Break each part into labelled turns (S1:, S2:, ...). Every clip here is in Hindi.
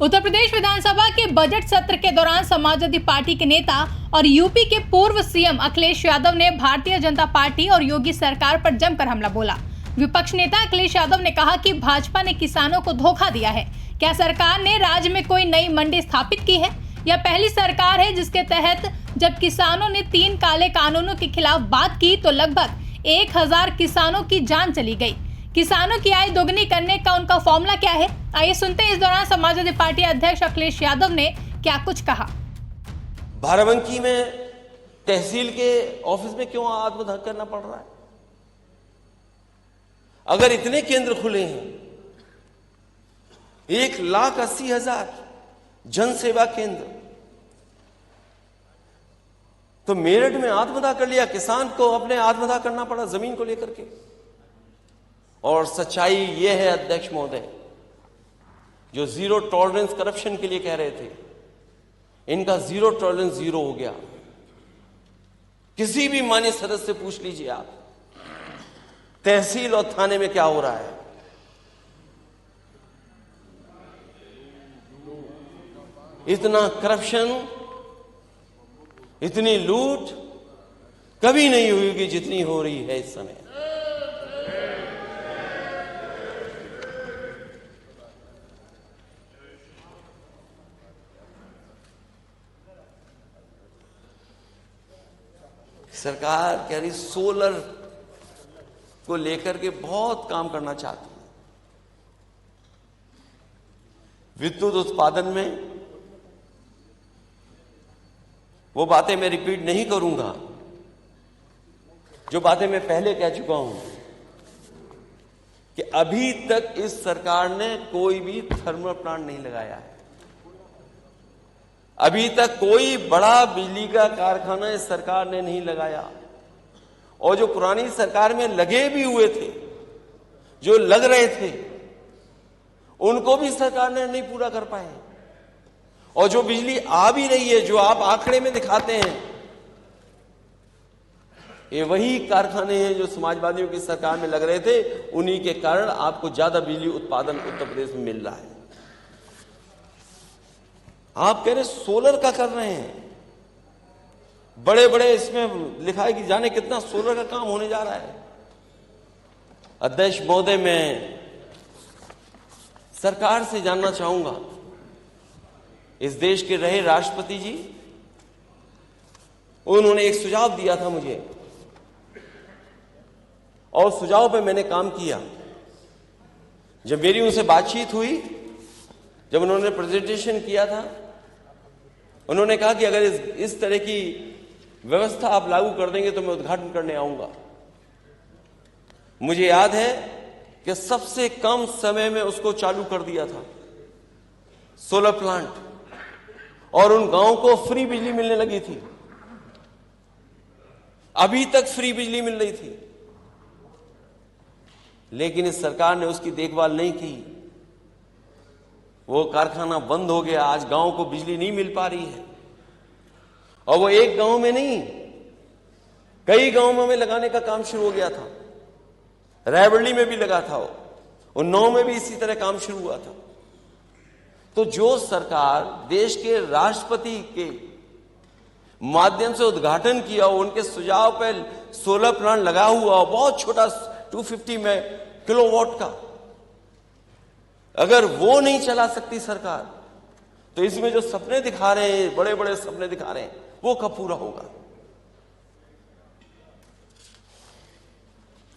S1: उत्तर प्रदेश विधानसभा के बजट सत्र के दौरान समाजवादी पार्टी के नेता और यूपी के पूर्व सीएम अखिलेश यादव ने भारतीय जनता पार्टी और योगी सरकार पर जमकर हमला बोला। विपक्ष नेता अखिलेश यादव ने कहा कि भाजपा ने किसानों को धोखा दिया है। क्या सरकार ने राज्य में कोई नई मंडी स्थापित की है? यह पहली सरकार है जिसके तहत जब किसानों ने 3 काले कानूनों के खिलाफ बात की तो लगभग 1000 किसानों की जान चली गई। किसानों की आय दोगुनी करने का उनका फॉर्मूला क्या है? आइए सुनते हैं इस दौरान समाजवादी पार्टी अध्यक्ष अखिलेश यादव ने क्या कुछ कहा।
S2: बाराबंकी में तहसील के ऑफिस में क्यों आत्मदाह करना पड़ रहा है? अगर इतने केंद्र खुले हैं, 1,80,000 जन सेवा केंद्र, तो मेरठ में आत्मदाह कर लिया। किसान को अपने आत्मदाह करना पड़ा जमीन को लेकर के। और सच्चाई यह है अध्यक्ष महोदय, जो जीरो टॉलरेंस करप्शन के लिए कह रहे थे, इनका जीरो टॉलरेंस जीरो हो गया। किसी भी माननीय सदस्य से पूछ लीजिए आप, तहसील और थाने में क्या हो रहा है। इतना करप्शन, इतनी लूट कभी नहीं हुई कि जितनी हो रही है इस समय। सरकार कह रही सोलर को लेकर के बहुत काम करना चाहती है। विद्युत उत्पादन में वो बातें मैं रिपीट नहीं करूंगा जो बातें मैं पहले कह चुका हूं कि अभी तक इस सरकार ने कोई भी थर्मल प्लांट नहीं लगाया है। अभी तक कोई बड़ा बिजली का कारखाना इस सरकार ने नहीं लगाया। और जो पुरानी सरकार में लगे भी हुए थे, जो लग रहे थे, उनको भी सरकार ने नहीं पूरा कर पाए। और जो बिजली आ भी रही है, जो आप आंकड़े में दिखाते हैं, ये वही कारखाने हैं जो समाजवादियों की सरकार में लग रहे थे। उन्हीं के कारण आपको ज्यादा बिजली उत्पादन उत्तर प्रदेश में मिल रहा है। आप कह रहे सोलर का कर रहे हैं, बड़े बड़े इसमें लिखा है कि जाने कितना सोलर का काम होने जा रहा है। अध्यक्ष महोदय, मैं सरकार से जानना चाहूंगा, इस देश के रहे राष्ट्रपति जी, उन्होंने एक सुझाव दिया था मुझे और सुझाव पे मैंने काम किया। जब मेरी उनसे बातचीत हुई, जब उन्होंने प्रेजेंटेशन किया था, उन्होंने कहा कि अगर इस तरह की व्यवस्था आप लागू कर देंगे तो मैं उद्घाटन करने आऊंगा। मुझे याद है कि सबसे कम समय में उसको चालू कर दिया था सोलर प्लांट, और उन गांवों को फ्री बिजली मिलने लगी थी। अभी तक फ्री बिजली मिल रही थी, लेकिन इस सरकार ने उसकी देखभाल नहीं की। वो कारखाना बंद हो गया। आज गांव को बिजली नहीं मिल पा रही है। और वो एक गांव में नहीं, कई गांवों में लगाने का काम शुरू हो गया था। रायबरेली में भी लगा था, उन्नाव में भी इसी तरह काम शुरू हुआ था। तो जो सरकार देश के राष्ट्रपति के माध्यम से उद्घाटन किया, उनके सुझाव पर सोलर प्लांट लगा हुआ, बहुत छोटा 250 किलोवाट का, अगर वो नहीं चला सकती सरकार, तो इसमें जो सपने दिखा रहे हैं, बड़े बड़े सपने दिखा रहे हैं, वो कब पूरा होगा?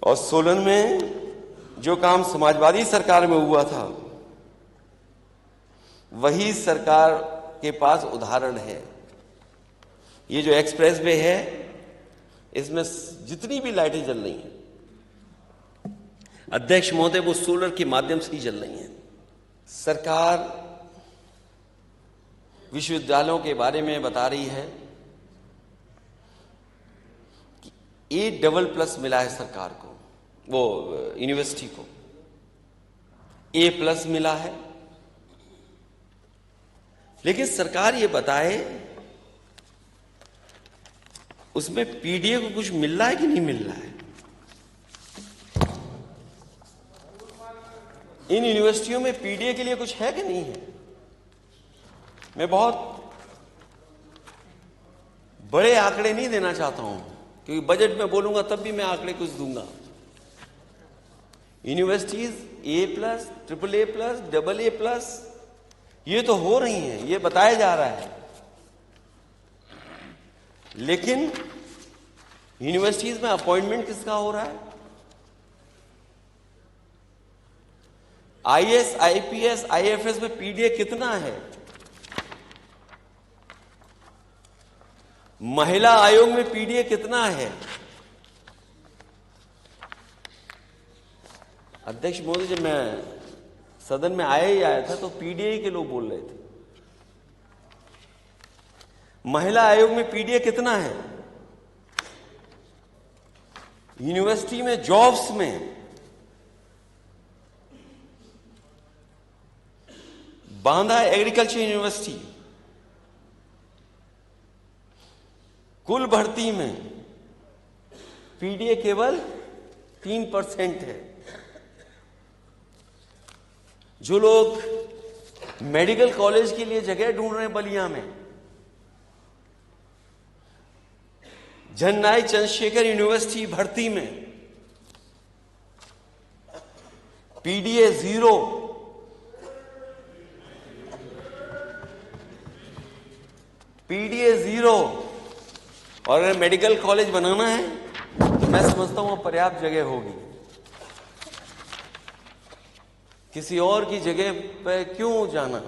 S2: और सोलन में जो काम समाजवादी सरकार में हुआ था, वही सरकार के पास उदाहरण है। ये जो एक्सप्रेस वे है, इसमें जितनी भी लाइटें जल रही हैं अध्यक्ष महोदय, वो सोलर के माध्यम से ही जल रही हैं। सरकार विश्वविद्यालयों के बारे में बता रही है कि A++ मिला है सरकार को, वो यूनिवर्सिटी को A+ मिला है। लेकिन सरकार ये बताए उसमें पीडीए को कुछ मिल रहा है कि नहीं मिल रहा है। इन यूनिवर्सिटियों में पीडीए के लिए कुछ है कि नहीं है? मैं बहुत बड़े आंकड़े नहीं देना चाहता हूं, क्योंकि बजट में बोलूंगा तब भी मैं आंकड़े कुछ दूंगा। यूनिवर्सिटीज A+, AAA+, AA+, ये तो हो रही हैं, ये बताया जा रहा है। लेकिन यूनिवर्सिटीज में अपॉइंटमेंट किसका हो रहा है? IAS, IPS, IFS में PDA कितना है? महिला आयोग में PDA कितना है? अध्यक्ष महोदय, जब मैं सदन में आया था तो PDA के लोग बोल रहे थे। महिला आयोग में PDA कितना है? यूनिवर्सिटी में जॉब्स में बांदा एग्रीकल्चर यूनिवर्सिटी कुल भर्ती में PDA केवल 3% है। जो लोग मेडिकल कॉलेज के लिए जगह ढूंढ रहे हैं बलिया में, जननायक चंद्रशेखर यूनिवर्सिटी भर्ती में PDA 0, PDA 0। और अगर मेडिकल कॉलेज बनाना है तो मैं समझता हूं पर्याप्त जगह होगी। किसी और की जगह पर क्यों जाना,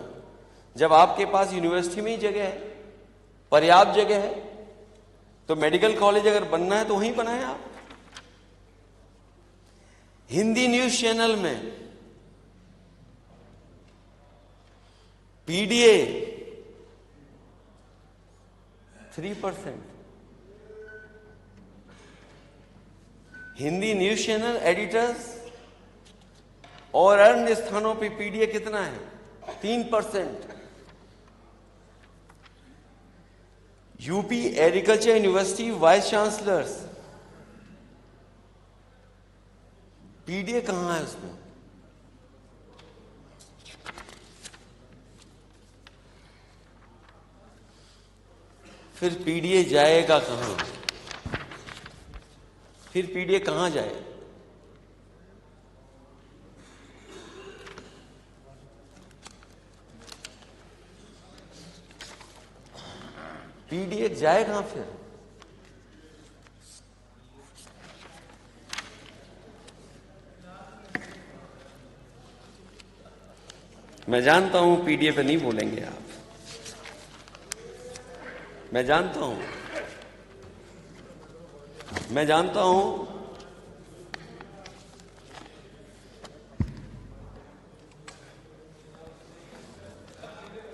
S2: जब आपके पास यूनिवर्सिटी में ही जगह है, पर्याप्त जगह है, तो मेडिकल कॉलेज अगर बनना है तो वहीं बनाएं आप। हिंदी न्यूज चैनल में PDA 3%। Hindi news channel editors और अन्य स्थानों पे PDA कितना है? 3%। UP agriculture university vice chancellors PDA कहां है उसमें? फिर PDA जाएगा कहां? फिर PDA कहां जाए? PDA जाए कहां फिर? मैं जानता हूं PDA पे नहीं बोलेंगे आप, मैं जानता हूं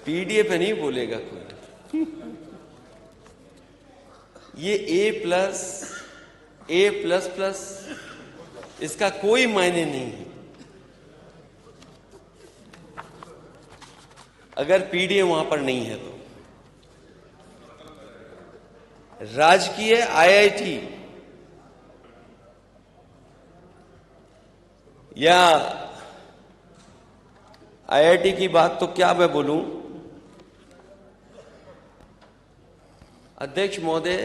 S2: PDA पे नहीं बोलेगा कोई। ये A+, इसका कोई मायने नहीं है अगर PDA वहां पर नहीं है तो। राजकीय IIT या IIT की बात तो क्या मैं बोलूं। अध्यक्ष महोदय,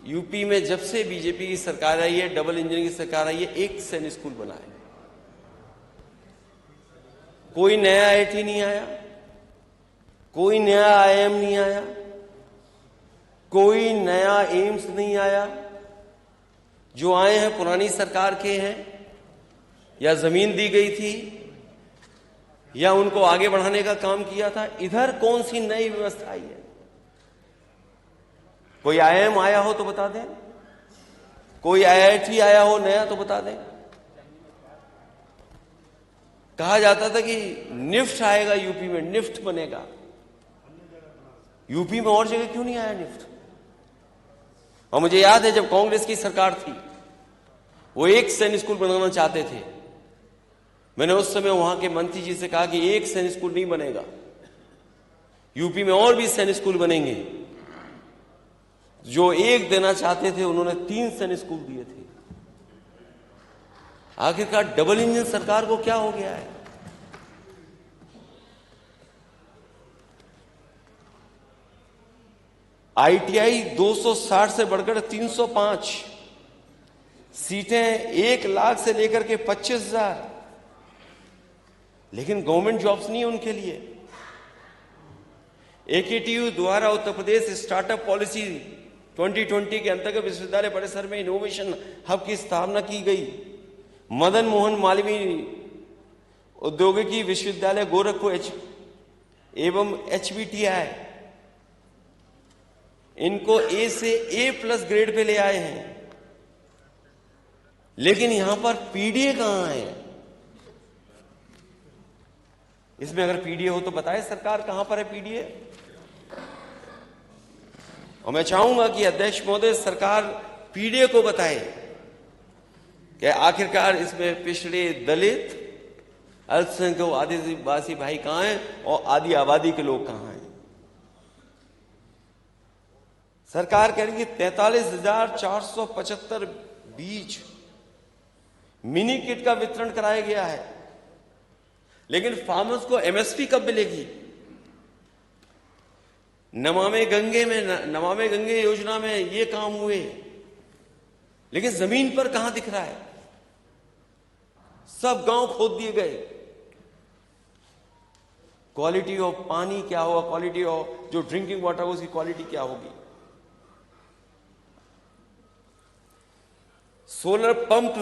S2: यूपी में जब से बीजेपी की सरकार आई है, डबल इंजन की सरकार आई है, एक सैनिक स्कूल बना है। कोई नया IIT नहीं आया, कोई नया IIM नहीं आया, कोई नया एम्स नहीं आया। जो आए हैं पुरानी सरकार के हैं, या जमीन दी गई थी या उनको आगे बढ़ाने का काम किया था। इधर कौन सी नई व्यवस्था आई है? कोई IIM आया हो तो बता दें, कोई IIT आया हो नया तो बता दें। कहा जाता था कि निफ्ट आएगा यूपी में, निफ्ट बनेगा। यूपी में और जगह क्यों नहीं आया निफ्ट? और मुझे याद है जब कांग्रेस की सरकार थी, वो एक सैनिक स्कूल बनाना चाहते थे। मैंने उस समय वहां के मंत्री जी से कहा कि एक सैनिक स्कूल नहीं बनेगा, यूपी में और भी सैनिक स्कूल बनेंगे। जो एक देना चाहते थे उन्होंने 3 सैनिक स्कूल दिए थे। आखिरकार डबल इंजन सरकार को क्या हो गया है? ITI 260 से बढ़कर 305 सीटें, 1 लाख से लेकर के 25,000, लेकिन गवर्नमेंट जॉब्स नहीं है उनके लिए। AKTU द्वारा उत्तर प्रदेश स्टार्टअप पॉलिसी 2020 के अंतर्गत विश्वविद्यालय परिसर में इनोवेशन हब की स्थापना की गई। मदन मोहन मालवीय औद्योगिकी विश्वविद्यालय गोरखपुर एवं HBTI इनको A से A+ ग्रेड पे ले आए हैं, लेकिन यहां पर PDA कहां है? इसमें अगर PDA हो तो बताए सरकार कहां पर है PDA। और मैं चाहूंगा कि अध्यक्ष महोदय सरकार PDA को बताए कि आखिरकार इसमें पिछड़े, दलित, अल्पसंख्यक, आदिवासी भाई कहां हैं और आदि आबादी के लोग कहां हैं। सरकार कह रही है 43,475 बीज मिनी किट का वितरण कराया गया है, लेकिन फार्मर्स को MSP कब मिलेगी? नमामि गंगे योजना में ये काम हुए, लेकिन जमीन पर कहां दिख रहा है? सब गांव खोद दिए गए। क्वालिटी ऑफ पानी क्या होगा, क्वालिटी ऑफ जो ड्रिंकिंग वाटर होगा उसकी क्वालिटी क्या होगी? सोलर पंप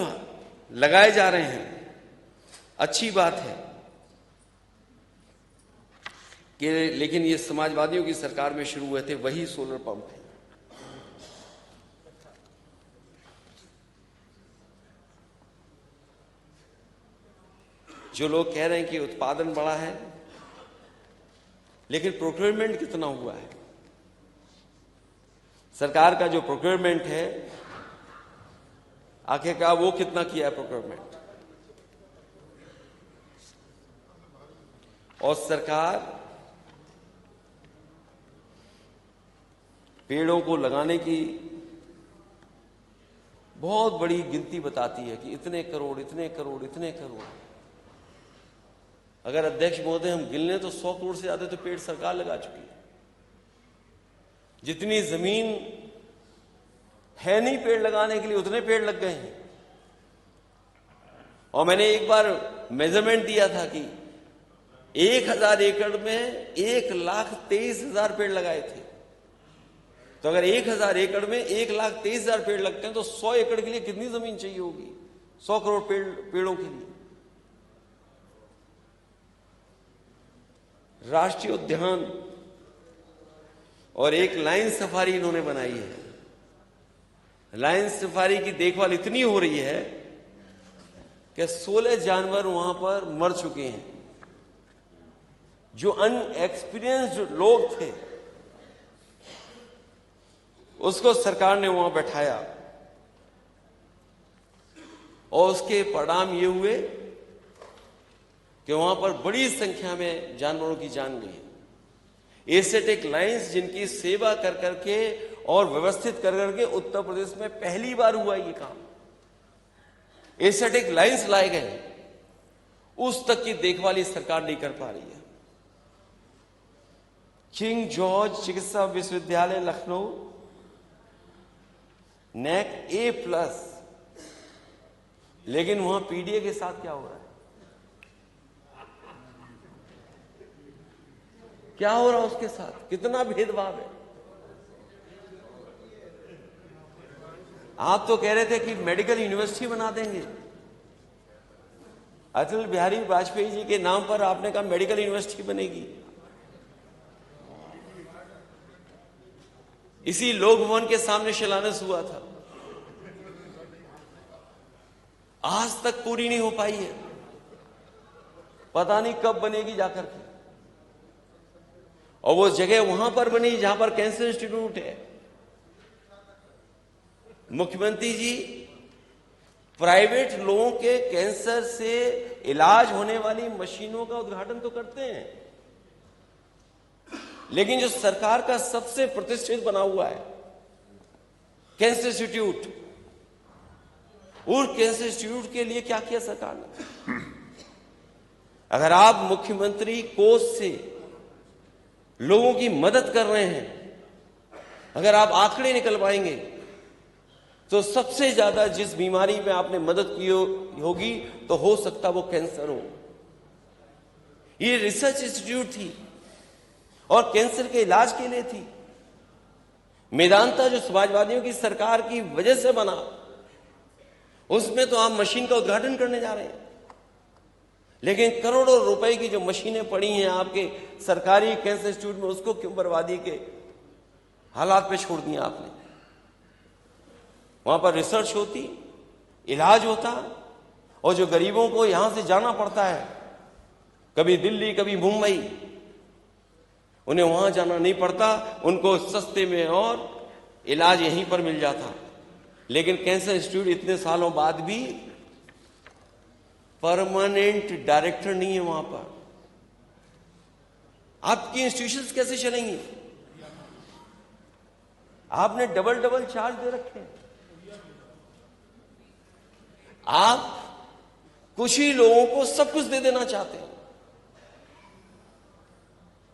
S2: लगाए जा रहे हैं, अच्छी बात है कि, लेकिन ये समाजवादियों की सरकार में शुरू हुए थे वही सोलर पंप है। जो लोग कह रहे हैं कि उत्पादन बढ़ा है, लेकिन प्रोक्योरमेंट कितना हुआ है? सरकार का जो प्रोक्योरमेंट है आखिरकार वो कितना किया है प्रोक्योरमेंट? और सरकार पेड़ों को लगाने की बहुत बड़ी गिनती बताती है कि इतने करोड़, इतने करोड़, इतने करोड़। अगर अध्यक्ष महोदय हम गिन लें तो 100 करोड़ से ज्यादा तो पेड़ सरकार लगा चुकी है। जितनी जमीन है नहीं पेड़ लगाने के लिए, उतने पेड़ लग गए हैं। और मैंने एक बार मेजरमेंट दिया था कि 1,000 एकड़ में 1,23,000 पेड़ लगाए थे। तो अगर 1,000 एकड़ में 1,23,000 पेड़ लगते हैं तो 100 एकड़ के लिए कितनी जमीन चाहिए होगी? 100 करोड़ पेड़ों के लिए। राष्ट्रीय उद्यान और एक लायन सफारी इन्होंने बनाई है। लायन सफारी की देखभाल इतनी हो रही है कि 16 जानवर वहां पर मर चुके हैं। जो अनएक्सपीरियंस्ड लोग थे उसको सरकार ने वहां बैठाया और उसके परिणाम ये हुए कि वहां पर बड़ी संख्या में जानवरों की जान गई। एस्थेटिक लाइन्स जिनकी सेवा कर करके और व्यवस्थित कर करके उत्तर प्रदेश में पहली बार हुआ ये काम। एस्थेटिक लाइन्स लाए गए, उस तक की देखभाल ये सरकार नहीं कर पा रही है। किंग जॉर्ज चिकित्सा विश्वविद्यालय लखनऊ NAC A+, लेकिन वहां PDA के साथ क्या हो रहा है? क्या हो रहा है उसके साथ? कितना भेदभाव है। आप तो कह रहे थे कि मेडिकल यूनिवर्सिटी बना देंगे। अटल बिहारी वाजपेयी जी के नाम पर आपने कहा मेडिकल यूनिवर्सिटी बनेगी। इसी लोक भवन के सामने शिलान्यास हुआ था, आज तक पूरी नहीं हो पाई है। पता नहीं कब बनेगी जाकर के। और वो जगह वहां पर बनी जहां पर कैंसर इंस्टीट्यूट है। मुख्यमंत्री जी प्राइवेट लोगों के कैंसर से इलाज होने वाली मशीनों का उद्घाटन तो करते हैं, लेकिन जो सरकार का सबसे प्रतिष्ठित बना हुआ है कैंसर इंस्टीट्यूट, और कैंसर इंस्टीट्यूट के लिए क्या किया सरकार ने? अगर आप मुख्यमंत्री कोष से लोगों की मदद कर रहे हैं अगर आप आंकड़े निकल पाएंगे तो सबसे ज्यादा जिस बीमारी में आपने मदद की होगी तो हो सकता वो कैंसर हो। ये रिसर्च इंस्टीट्यूट थी और कैंसर के इलाज के लिए थी। मेदांता जो समाजवादियों की सरकार की वजह से बना, उसमें तो आप मशीन का उद्घाटन करने जा रहे हैं, लेकिन करोड़ों रुपए की जो मशीनें पड़ी हैं आपके सरकारी कैंसर इंस्टीट्यूट में, उसको क्यों बर्बादी के हालात पे छोड़ दिया आपने? वहां पर रिसर्च होती, इलाज होता, और जो गरीबों को यहां से जाना पड़ता है, कभी दिल्ली कभी मुंबई, उन्हें वहां जाना नहीं पड़ता, उनको सस्ते में और इलाज यहीं पर मिल जाता। लेकिन कैंसर इंस्टीट्यूट इतने सालों बाद भी परमानेंट डायरेक्टर नहीं है वहां पर। आपकी इंस्टीट्यूशंस कैसे चलेंगी? आपने डबल चार्ज दे रखे हैं। आप कुछ ही लोगों को सब कुछ दे देना चाहते हैं।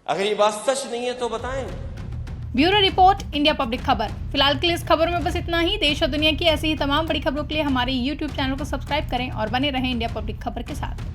S2: अगर ये बात सच नहीं है तो बताएं।
S1: ब्यूरो रिपोर्ट, इंडिया पब्लिक खबर। फिलहाल के लिए इस खबर में बस इतना ही। देश और दुनिया की ऐसी ही तमाम बड़ी खबरों के लिए हमारे YouTube चैनल को सब्सक्राइब करें और बने रहें इंडिया पब्लिक खबर के साथ।